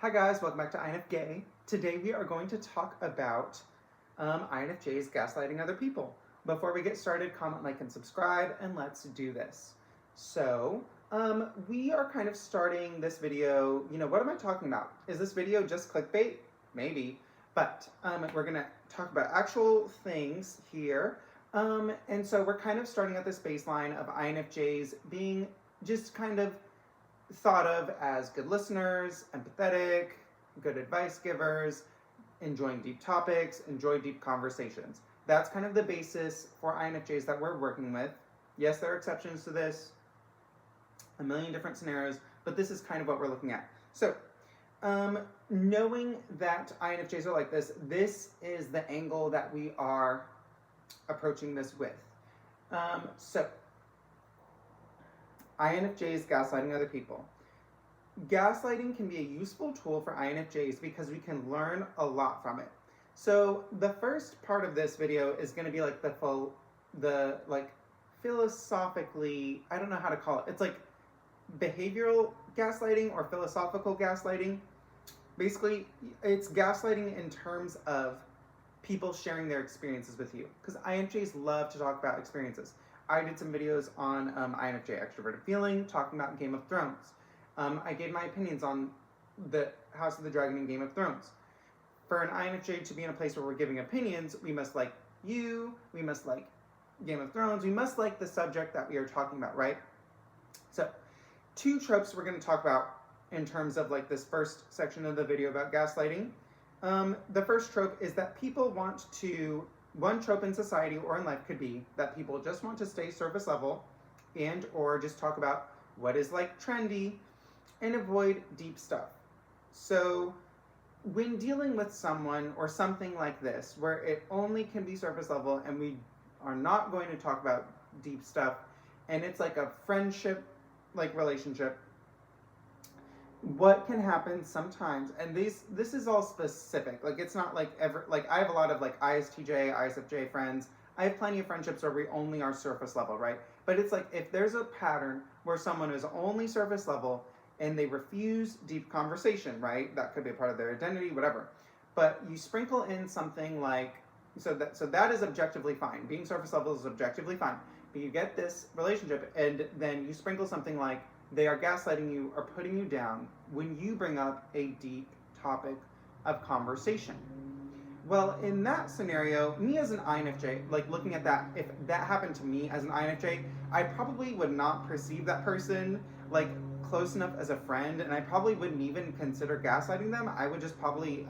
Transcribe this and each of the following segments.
Hi guys, welcome back to INFJ. Today we are going to talk about INFJs gaslighting other people. Before we get started, comment, like, and subscribe, and let's do this. So, we are kind of starting this video, what am I talking about? Is this video just clickbait? Maybe. But we're going to talk about actual things here. And so we're kind of starting at this baseline of INFJs being just kind of thought of as good listeners, empathetic, good advice givers, enjoying deep topics, enjoy deep conversations. That's kind of the basis for INFJs that we're working with. Yes, there are exceptions to this, a million different scenarios, but this is kind of what we're looking at. So, knowing that INFJs are like this is the angle that we are approaching this with. So, INFJs gaslighting other people. Gaslighting can be a useful tool for INFJs because we can learn a lot from it. So the first part of this video is going to be like the philosophically, I don't know how to call it. It's like behavioral gaslighting or philosophical gaslighting. Basically, it's gaslighting in terms of people sharing their experiences with you, because INFJs love to talk about experiences. I did some videos on INFJ extroverted feeling, talking about Game of Thrones. I gave my opinions on the House of the Dragon and Game of Thrones. For an INFJ to be in a place where we're giving opinions, we must like you, we must like Game of Thrones, we must like the subject that we are talking about, right? So, 2 tropes we're going to talk about in terms of like this first section of the video about gaslighting. The first trope is that people want to, one trope in society or in life could be that people just want to stay surface level and or just talk about what is like trendy and avoid deep stuff. So when dealing with someone or something like this, where it only can be surface level and we are not going to talk about deep stuff, and it's like a friendship like relationship, what can happen sometimes, and this is all specific, like it's not like ever, like I have a lot of like ISTJ, ISFJ friends. I have plenty of friendships where we only are surface level, right? But it's like if there's a pattern where someone is only surface level and they refuse deep conversation, right? That could be a part of their identity, whatever. But you sprinkle in something like, so that is objectively fine. Being surface level is objectively fine. But you get this relationship and then you sprinkle something like, they are gaslighting you or putting you down when you bring up a deep topic of conversation. Well, in that scenario, me as an INFJ, like looking at that, if that happened to me as an INFJ, I probably would not perceive that person like close enough as a friend, and I probably wouldn't even consider gaslighting them. I would just probably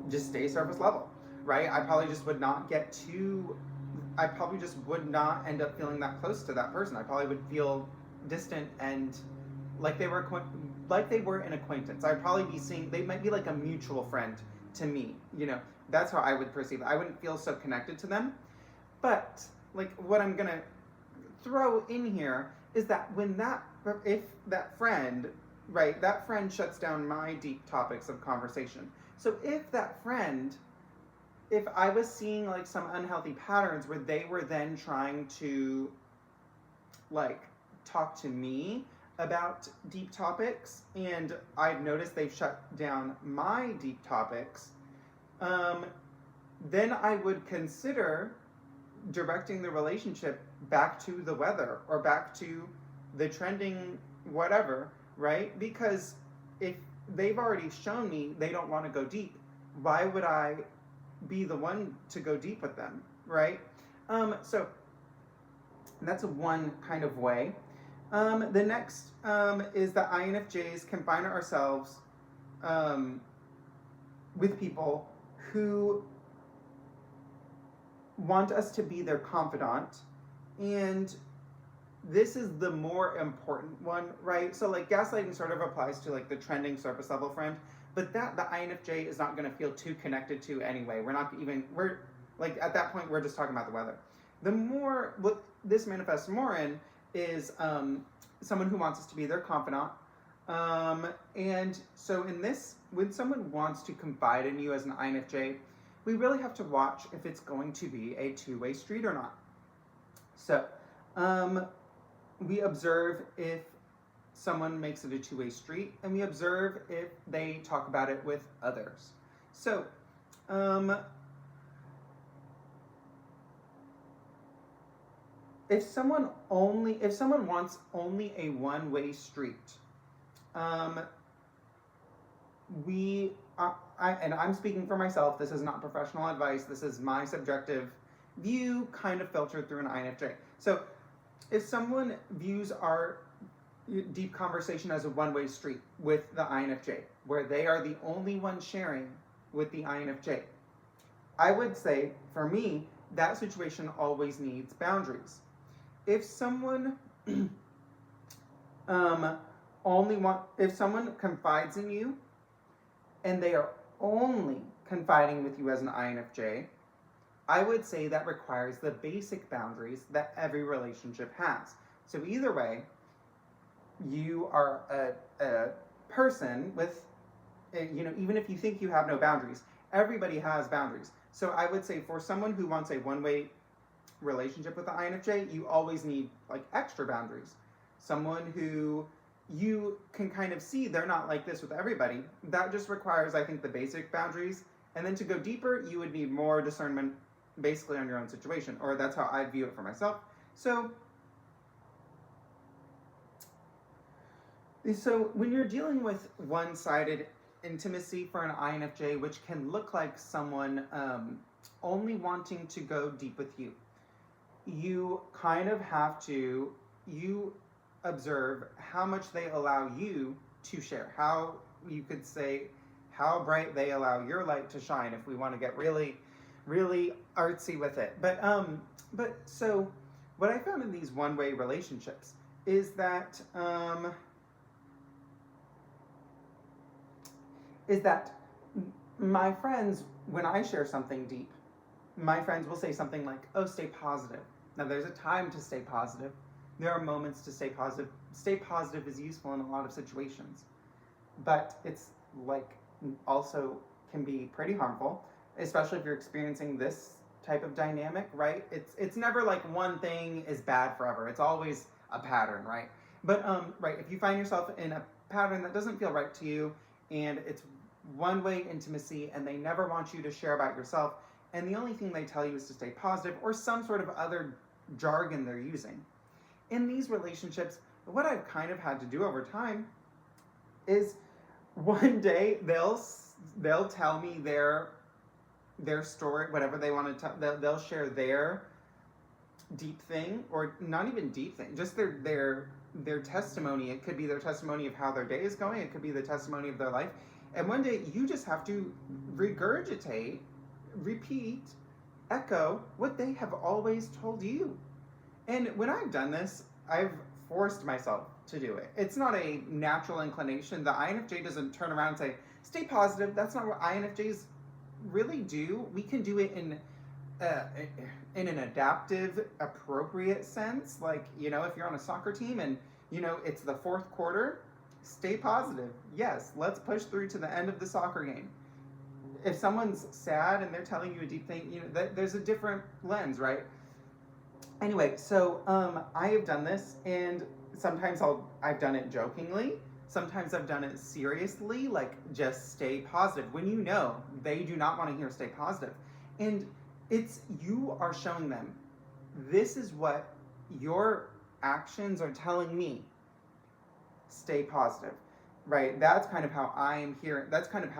just stay surface level, right? I probably just would not get too, I probably just would not end up feeling that close to that person. I probably would feel distant and like they were an acquaintance. I'd probably be seeing, they might be like a mutual friend to me, that's how I would perceive it. I wouldn't feel so connected to them. But like what I'm gonna throw in here is that if that friend, right, that friend shuts down my deep topics of conversation. So if I was seeing like some unhealthy patterns where they were then trying to like talk to me about deep topics, and I've noticed they've shut down my deep topics, then I would consider directing the relationship back to the weather or back to the trending whatever, right? Because if they've already shown me they don't want to go deep, why would I be the one to go deep with them, right? So that's one kind of way. The next is that INFJs confine ourselves with people who want us to be their confidant, and this is the more important one, right? So like gaslighting sort of applies to like the trending surface level friend, but that the INFJ is not going to feel too connected to anyway. We're like at that point we're just talking about the weather. The more what this manifests more in is someone who wants us to be their confidant, and so in this, when someone wants to confide in you as an INFJ, we really have to watch if it's going to be a two-way street or not. So we observe if someone makes it a two-way street, and we observe if they talk about it with others. So, if someone wants only a one-way street, I'm speaking for myself. This is not professional advice. This is my subjective view, kind of filtered through an INFJ. So, if someone views our deep conversation as a one-way street with the INFJ, where they are the only one sharing with the INFJ, I would say, for me, that situation always needs boundaries. If someone if someone confides in you and they are only confiding with you as an INFJ, I would say that requires the basic boundaries that every relationship has. So either way, you are a person with, even if you think you have no boundaries, everybody has boundaries. So I would say for someone who wants a one-way relationship with the INFJ, you always need like extra boundaries. Someone who you can kind of see they're not like this with everybody. That just requires, I think, the basic boundaries. And then to go deeper, you would need more discernment basically on your own situation, or that's how I view it for myself. So when you're dealing with one-sided intimacy for an INFJ, which can look like someone only wanting to go deep with you, you kind of have to, observe how much they allow you to share, how you could say how bright they allow your light to shine, if we want to get really, really artsy with it. But so what I found in these one-way relationships is that my friends, when I share something deep, my friends will say something like, oh, stay positive. Now, there's a time to stay positive. There are moments to stay positive. Stay positive is useful in a lot of situations. But it's like also can be pretty harmful, especially if you're experiencing this type of dynamic, right? It's never like one thing is bad forever. It's always a pattern, right? But right, if you find yourself in a pattern that doesn't feel right to you, and it's one-way intimacy, and they never want you to share about yourself, and the only thing they tell you is to stay positive, or some sort of other jargon they're using. In these relationships, what I've kind of had to do over time is one day they'll tell me their story, whatever they want to tell. They'll share their deep thing, or not even deep thing, just their testimony. It could be their testimony of how their day is going. It could be the testimony of their life. And one day you just have to regurgitate, repeat, echo what they have always told you. And when I've done this, I've forced myself to do it. It's not a natural inclination. The INFJ doesn't turn around and say, stay positive. That's not what INFJs really do. We can do it in an adaptive, appropriate sense. Like, if you're on a soccer team and, it's the fourth quarter, stay positive. Yes, let's push through to the end of the soccer game. If someone's sad and they're telling you a deep thing, there's a different lens, right? Anyway, so I have done this, and sometimes I've done it jokingly. Sometimes I've done it seriously, like just stay positive, when they do not want to hear stay positive. And you are showing them, this is what your actions are telling me. Stay positive, right? That's kind of how I am hearing. That's kind of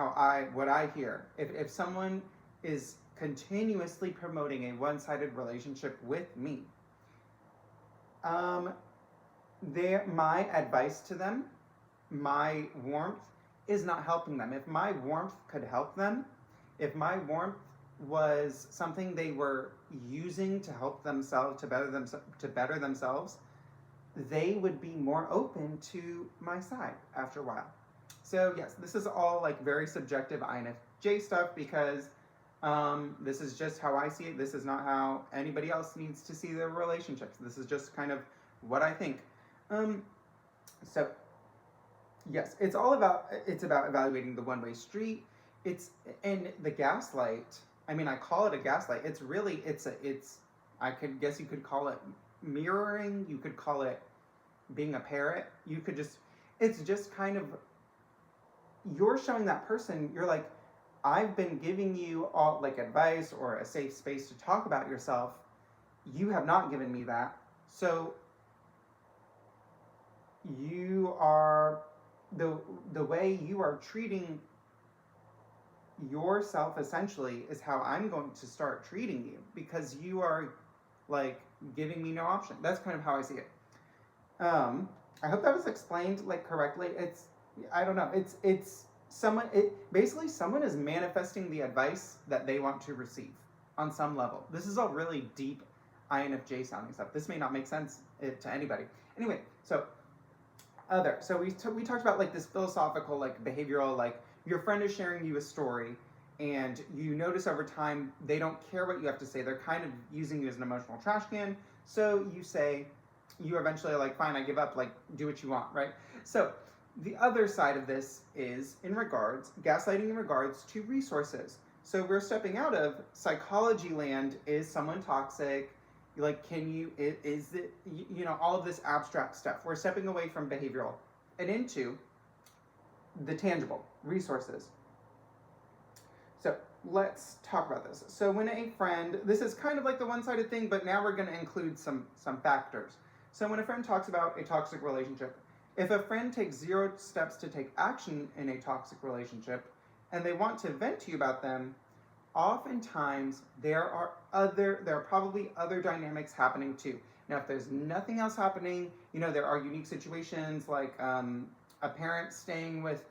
what I hear. If someone is continuously promoting a one-sided relationship with me, my advice to them, my warmth, is not helping them. If my warmth could help them, if my warmth was something they were using to help themselves, to better themselves, they would be more open to my side after a while. So yes, this is all like very subjective INFJ stuff, because this is just how I see it. This is not how anybody else needs to see their relationships. This is just kind of what I think. So yes, it's about evaluating the one-way street. And the gaslight. I mean, I call it a gaslight. It's really, I guess you could call it mirroring. You could call it being a parrot. You could just, It's just kind of, you're showing that person, you're like, I've been giving you all like advice or a safe space to talk about yourself. You have not given me that. So you are, the way you are treating yourself essentially is how I'm going to start treating you, because you are like giving me no option. That's kind of how I see it. I hope that was explained like correctly. It's, I don't know. It's someone. It basically, someone is manifesting the advice that they want to receive on some level. This is all really deep INFJ sounding stuff. This may not make sense to anybody. Anyway, so we talked about like this philosophical, like behavioral, like your friend is sharing you a story, and you notice over time they don't care what you have to say. They're kind of using you as an emotional trash can. So you say, you eventually are like, fine, I give up, like, do what you want, right? So the other side of this is gaslighting in regards to resources. So we're stepping out of psychology land. Is someone toxic? Like, is it, all of this abstract stuff. We're stepping away from behavioral and into the tangible resources. So let's talk about this. So when a friend, this is kind of like the one-sided thing, but now we're going to include some factors. So when a friend talks about a toxic relationship, if a friend takes 0 steps to take action in a toxic relationship and they want to vent to you about them, oftentimes there are probably other dynamics happening too. Now, if there's nothing else happening, there are unique situations like a parent staying with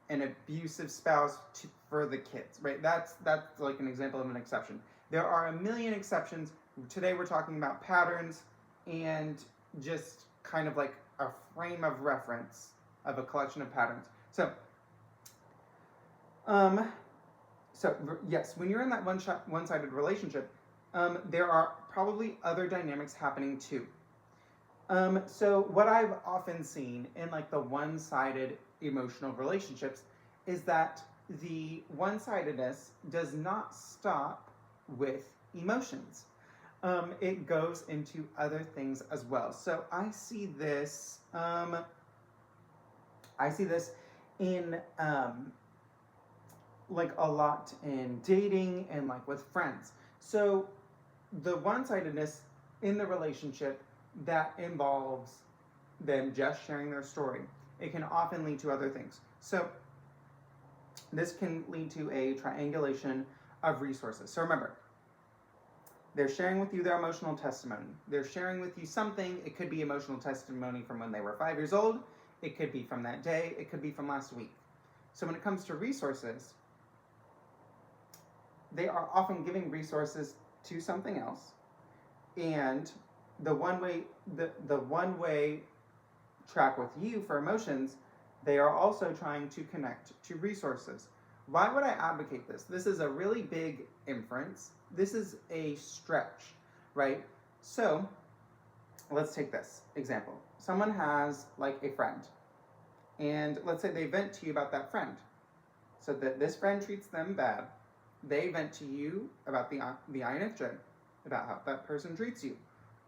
an abusive spouse for the kids, right? That's like an example of an exception. There are a million exceptions. Today we're talking about patterns and just kind of like a frame of reference of a collection of patterns. So yes, when you're in that one-sided relationship, there are probably other dynamics happening too. So what I've often seen in like the one-sided emotional relationships is that the one-sidedness does not stop with emotions. It goes into other things as well. So I see this in like a lot in dating and like with friends. So the one-sidedness in the relationship that involves them just sharing their story, it can often lead to other things. So this can lead to a triangulation of resources. So remember, they're sharing with you their emotional testimony. They're sharing with you something. It could be emotional testimony from when they were 5 years old. It could be from that day. It could be from last week. So when it comes to resources, they are often giving resources to something else. And the one-way track with you for emotions, they are also trying to connect to resources. Why would I advocate this? This is a really big inference. This is a stretch, right? So let's take this example. Someone has like a friend, and let's say they vent to you about that friend. So that this friend treats them bad. They vent to you about the INFJ, about how that person treats you.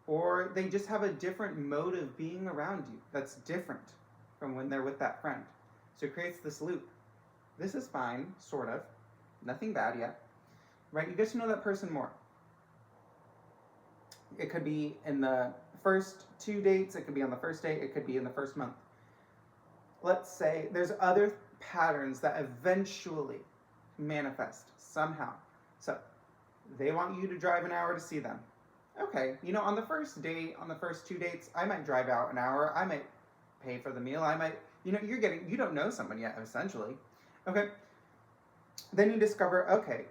Or they just have a different mode of being around you that's different from when they're with that friend. So it creates this loop. This is fine, sort of. Nothing bad yet. Right? You get to know that person more. It could be in the first 2 dates. It could be on the first date. It could be in the first month. Let's say there's other patterns that eventually manifest somehow. So they want you to drive an hour to see them. Okay, on the first date, on the first 2 dates, I might drive out an hour. I might pay for the meal. I might, you don't know someone yet, essentially. Okay. Then you discover, okay,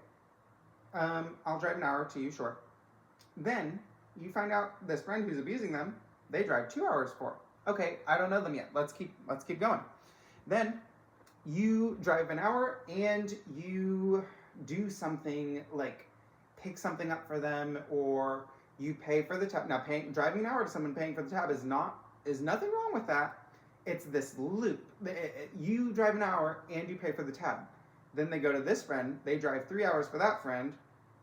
I'll drive an hour to you, sure. Then you find out this friend who's abusing them, they drive 2 hours for. Okay, I don't know them yet. Let's keep going. Then you drive an hour and you do something like pick something up for them, or you pay for the tab. Now, driving an hour to someone, paying for the tab is nothing wrong with that. It's this loop. You drive an hour and you pay for the tab. Then they go to this friend. They drive 3 hours for that friend,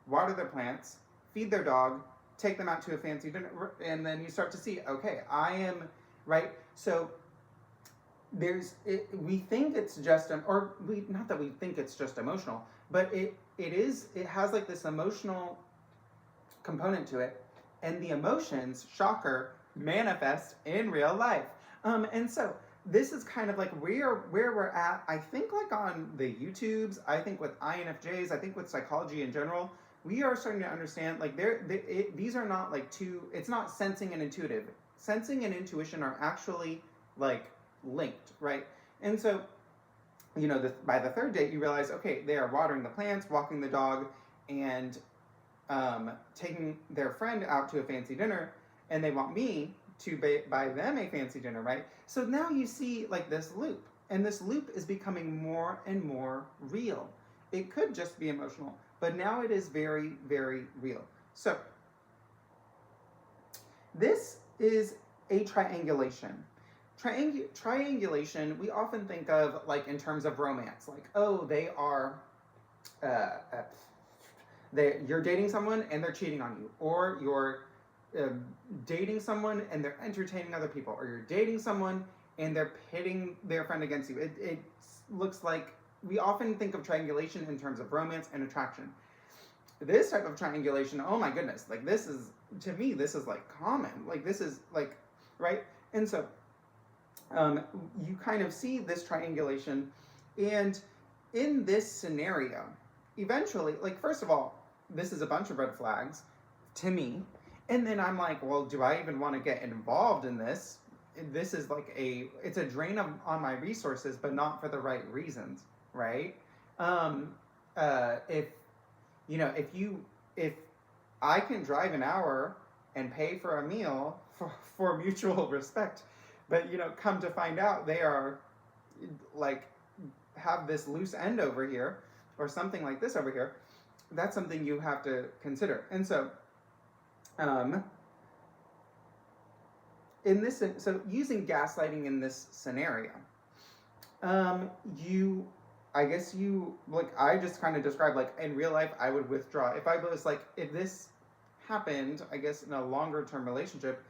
water their plants, feed their dog, take them out to a fancy dinner, and then you start to see, okay, I am, right? So we think it's just or we not that we think it's just emotional, but it has like this emotional component to it, and the emotions, shocker, manifest in real life. And so this is kind of like where we're at. I think like on the YouTubes, I think with INFJs, I think with psychology in general, we are starting to understand like these are not like two. It's not sensing and intuitive. Sensing and intuition are actually like linked, right? And so, by the third date, you realize, okay, they are watering the plants, walking the dog, and taking their friend out to a fancy dinner, and they want me to buy them a fancy dinner, right? So now you see like this loop, and this loop is becoming more and more real. It could just be emotional, but now it is very, very real. So this is a triangulation. Triangulation, we often think of like in terms of romance, like, oh, they are, you're dating someone and they're cheating on you, or you're dating someone and they're entertaining other people, or you're dating someone and they're pitting their friend against you. It looks like we often think of triangulation in terms of romance and attraction. This type of triangulation, oh my goodness, like this is, to me, this is like common. Like this is like, right? And so you kind of see this triangulation, and in this scenario, eventually, like first of all, this is a bunch of red flags to me, and then I'm like, well, do I even want to get involved in this? This is like it's a drain on my resources, but not for the right reasons, right? If if I can drive an hour and pay for a meal for mutual respect, but come to find out they are like have this loose end over here or something like this over here, that's something you have to consider. And so using gaslighting in this scenario, I just kind of described, like, in real life, I would withdraw. If I was like, if this happened, I guess, in a longer term relationship,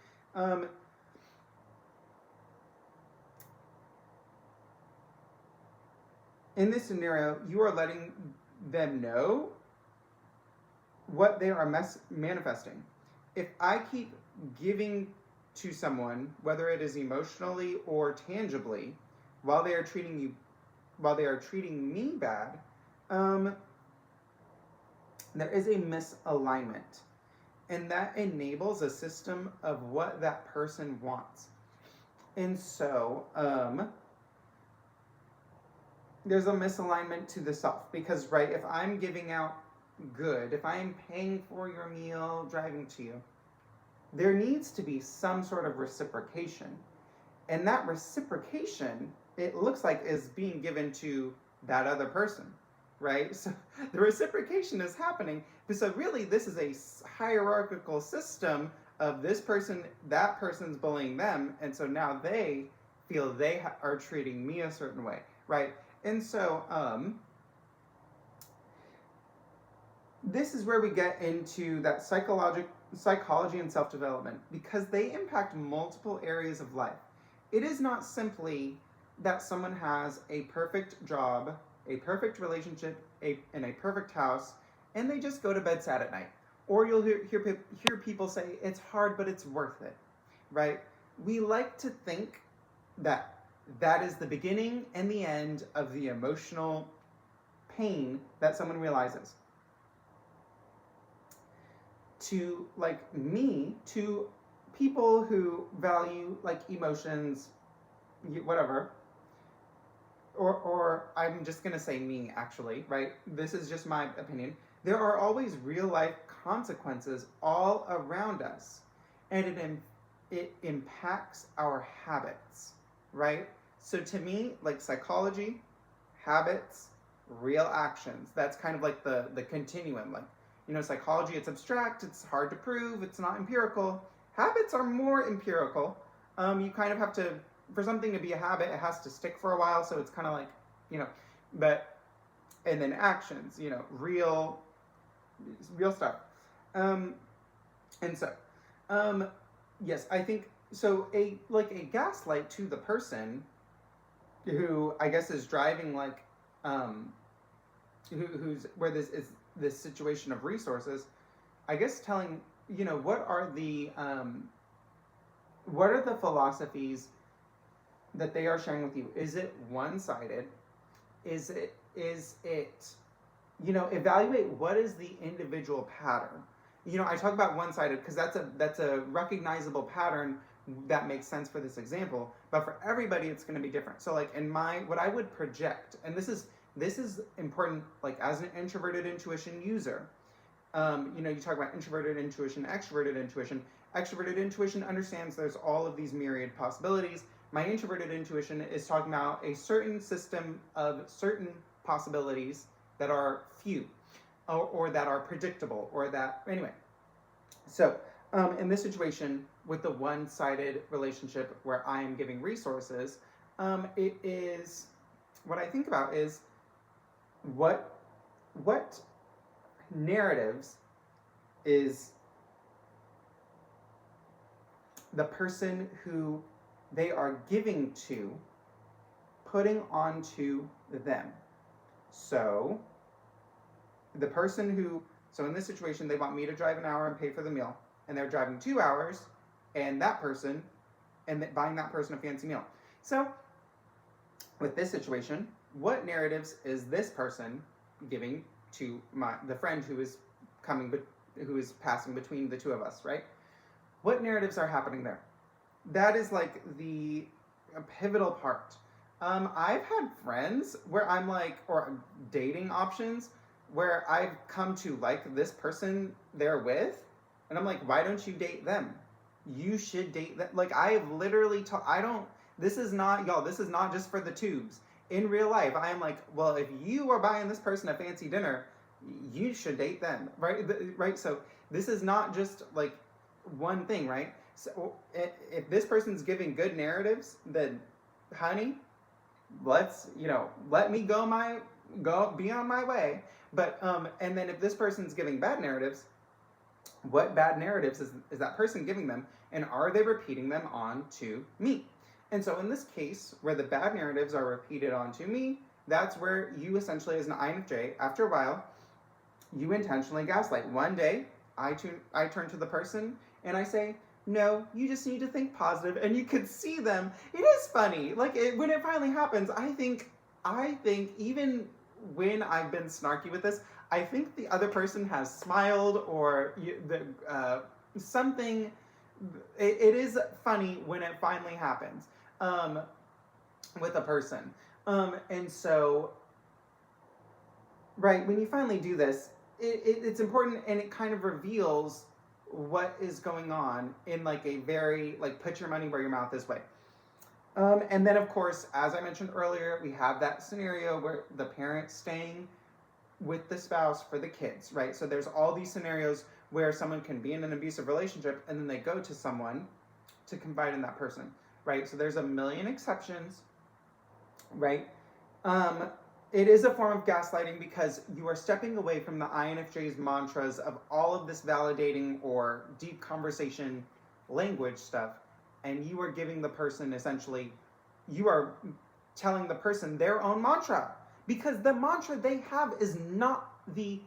in this scenario, you are letting them know what they are manifesting. If I keep giving to someone, whether it is emotionally or tangibly, while they are treating me bad, there is a misalignment. And that enables a system of what that person wants. And so, there's a misalignment to the self. Because, right, if I'm giving out good, if I'm paying for your meal, driving to you, there needs to be some sort of reciprocation. And that reciprocation, it looks like, is being given to that other person, right? So the reciprocation is happening. So really, this is a hierarchical system of this person, that person's bullying them, and so now they feel they are treating me a certain way, right? And so this is where we get into that psychology and self-development, because they impact multiple areas of life. It is not simply that someone has a perfect job, a perfect relationship, and a perfect house, and they just go to bed sad at night. Or you'll hear people say, it's hard, but it's worth it, right? We like to think that that is the beginning and the end of the emotional pain that someone realizes. To people who value like emotions, whatever, or I'm just gonna say me, actually, right? This is just my opinion. There are always real life consequences all around us, and it impacts our habits, right? So to me, like psychology, habits, real actions, that's kind of like the continuum. Like, psychology, it's abstract, it's hard to prove, it's not empirical. Habits are more empirical. You kind of have to, for something to be a habit, it has to stick for a while, so it's kind of like, and then actions, real stuff. And so, yes, I think, so a gaslight to the person who I guess is driving like who's where this is this situation of resources, I guess telling, what are the philosophies that they are sharing with you? Is it one-sided? Is it evaluate what is the individual pattern. I talk about one-sided because that's a recognizable pattern that makes sense for this example, but for everybody it's going to be different. So like in what I would project, and this is important, like as an introverted intuition user, you talk about introverted intuition, extroverted intuition. Extroverted intuition understands there's all of these myriad possibilities. My introverted intuition is talking about a certain system of certain possibilities that are few, or that are predictable, or that, anyway. So in this situation, with the one-sided relationship where I am giving resources, it is, what I think about is what narratives is the person who they are giving to putting onto them. So the person who, so in this situation, they want me to drive an hour and pay for the meal, and they're driving 2 hours, and buying that person a fancy meal. So with this situation, what narratives is this person giving to the friend who is passing between the two of us, right? What narratives are happening there? That is like the pivotal part. I've had friends where I'm like, or dating options where I've come to like this person they're with, and I'm like, why don't you date them? You should date them. Like, I have literally this is not just for the tubes. In real life, I am like, well, if you are buying this person a fancy dinner, you should date them, right? Right? So this is not just like one thing, right? So if this person's giving good narratives, then honey, let's, let me go be on my way. But and then if this person's giving bad narratives, what bad narratives is that person giving them, and are they repeating them onto me? And so in this case, where the bad narratives are repeated onto me, that's where you essentially, as an INFJ, after a while, you intentionally gaslight. One day, I turn to the person and I say, no, you just need to think positive, and you could see them. It is funny. Like, when it finally happens, I think even when I've been snarky with this, I think the other person has smiled, or something. It is funny when it finally happens with a person. And so, right, when you finally do this, it's important, and it kind of reveals what is going on in like a very, like, put your money where your mouth is way. And then, of course, as I mentioned earlier, we have that scenario where the parent's staying with the spouse for the kids, right? So there's all these scenarios where someone can be in an abusive relationship and then they go to someone to confide in that person, right? So there's a million exceptions, right? It is a form of gaslighting because you are stepping away from the INFJ's mantras of all of this validating or deep conversation language stuff, and you are giving the person, essentially, you are telling the person their own mantra, because the mantra they have is not the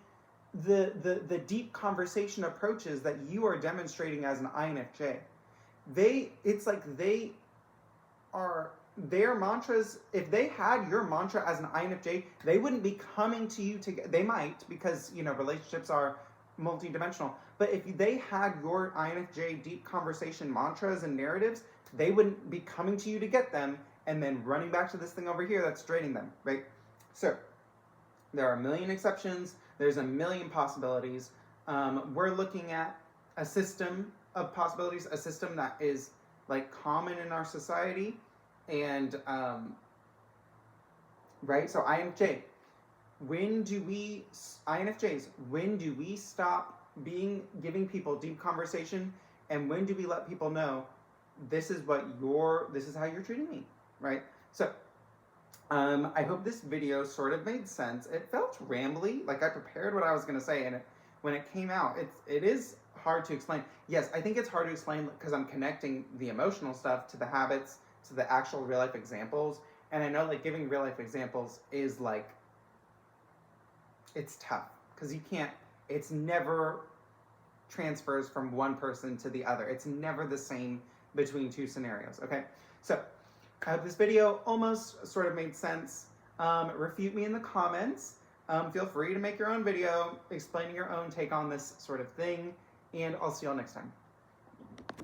deep conversation approaches that you are demonstrating as an INFJ. It's like they are, their mantras, if they had your mantra as an INFJ, they wouldn't be coming to you they might, because, relationships are multidimensional, but if they had your INFJ deep conversation mantras and narratives, they wouldn't be coming to you to get them and then running back to this thing over here that's draining them, right? So there are a million exceptions. There's a million possibilities. We're looking at a system of possibilities, a system that is like common in our society. And, right, so INFJs, when do we stop giving people deep conversation, and when do we let people know this is how you're treating me, right? So, I hope this video sort of made sense. It felt rambly, like I prepared what I was going to say, and when it came out, it is hard to explain. Yes, I think it's hard to explain because I'm connecting the emotional stuff to the habits, to the actual real life examples, And I know like giving real life examples is like, it's tough because you can't, it's never transfers from one person to the other. It's never the same between two scenarios, okay? So I hope this video almost sort of made sense. Refute me in the comments. Feel free to make your own video explaining your own take on this sort of thing, and I'll see y'all next time.